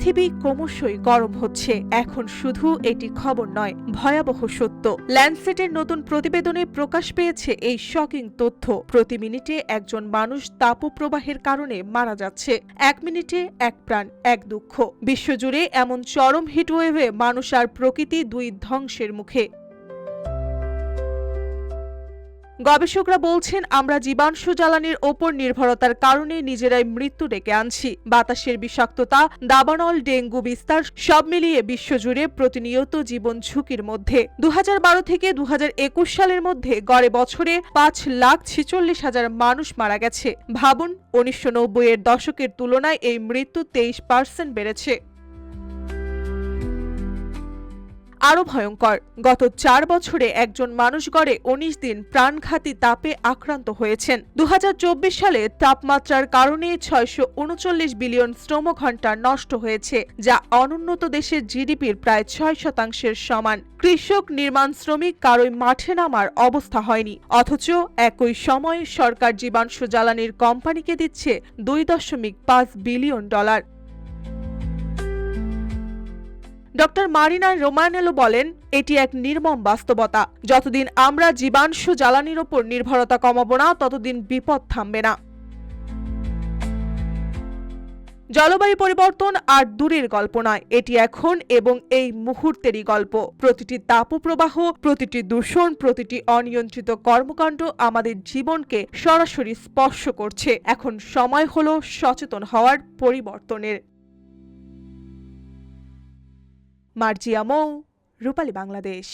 পৃথিবী ক্রমশই গরম হচ্ছে। এখন শুধু এটি খবর নয়, ভয়াবহ সত্য। ল্যান্ডসেটের নতুন প্রতিবেদনে প্রকাশ পেয়েছে এই শকিং তথ্য। প্রতি মিনিটে একজন মানুষ তাপপ্রবাহের কারণে মারা যাচ্ছে। 1 মিনিটে 1 প্রাণ, 1 দুঃখ। বিশ্বজুড়ে এমন চরম হিটওয়েভে মানুষ আর প্রকৃতি দুই ধ্বংসের মুখে। গবেষকরা বলছেন, আমরা জীবাশ্ম জ্বালানির ওপর নির্ভরতার কারণে নিজেরাই মৃত্যু ডেকে আনছি। বাতাসের বিষাক্ততা, দাবানল, ডেঙ্গু বিস্তার সব মিলিয়ে বিশ্বজুড়ে প্রতিনিয়ত জীবন ঝুঁকির মধ্যে। 2012 থেকে 2021 সালের মধ্যে গড়ে বছরে 5,46,000 মানুষ মারা গেছে। ভাবুন, 1990 এর দশকের তুলনায় এই মৃত্যু 23% বেড়েছে। আরো ভয়ঙ্কর, গত 4 বছরে একজন মানুষ গড়ে 19 দিন প্রাণঘাতী তাপে আক্রান্ত হয়েছেন। 2024 সালে তাপমাত্রার কারণে 639 বিলিয়ন শ্রমঘণ্টা নষ্ট হয়েছে, যা অনুন্নত দেশের জিডিপির প্রায় 6% সমান। কৃষক, নির্মাণ শ্রমিক কারোই মাঠে নামার অবস্থা হয়নি, অথচ একই সময়ে সরকার জীবাশ্ম জ্বালানির কোম্পানিকে দিচ্ছে $2.5 বিলিয়ন। ডক্টর মারিনা রোমানেলো বলেন, এটি এক নির্মম বাস্তবতা। যতদিন আমরা জীবাশ্ম জ্বালানির ওপর নির্ভরতা কমাবো না, ততদিন বিপদ থামবে না। জলবায়ু পরিবর্তন আর দূরের গল্প নয়, এটি এখন এবং এই মুহূর্তেরই গল্প। প্রতিটি তাপপ্রবাহ, প্রতিটি দূষণ, প্রতিটি অনিয়ন্ত্রিত কর্মকাণ্ড আমাদের জীবনকে সরাসরি স্পর্শ করছে। এখন সময় হলো সচেতন হওয়ার, পরিবর্তনের। মার্জিয়া মৌ, রূপালী বাংলাদেশ।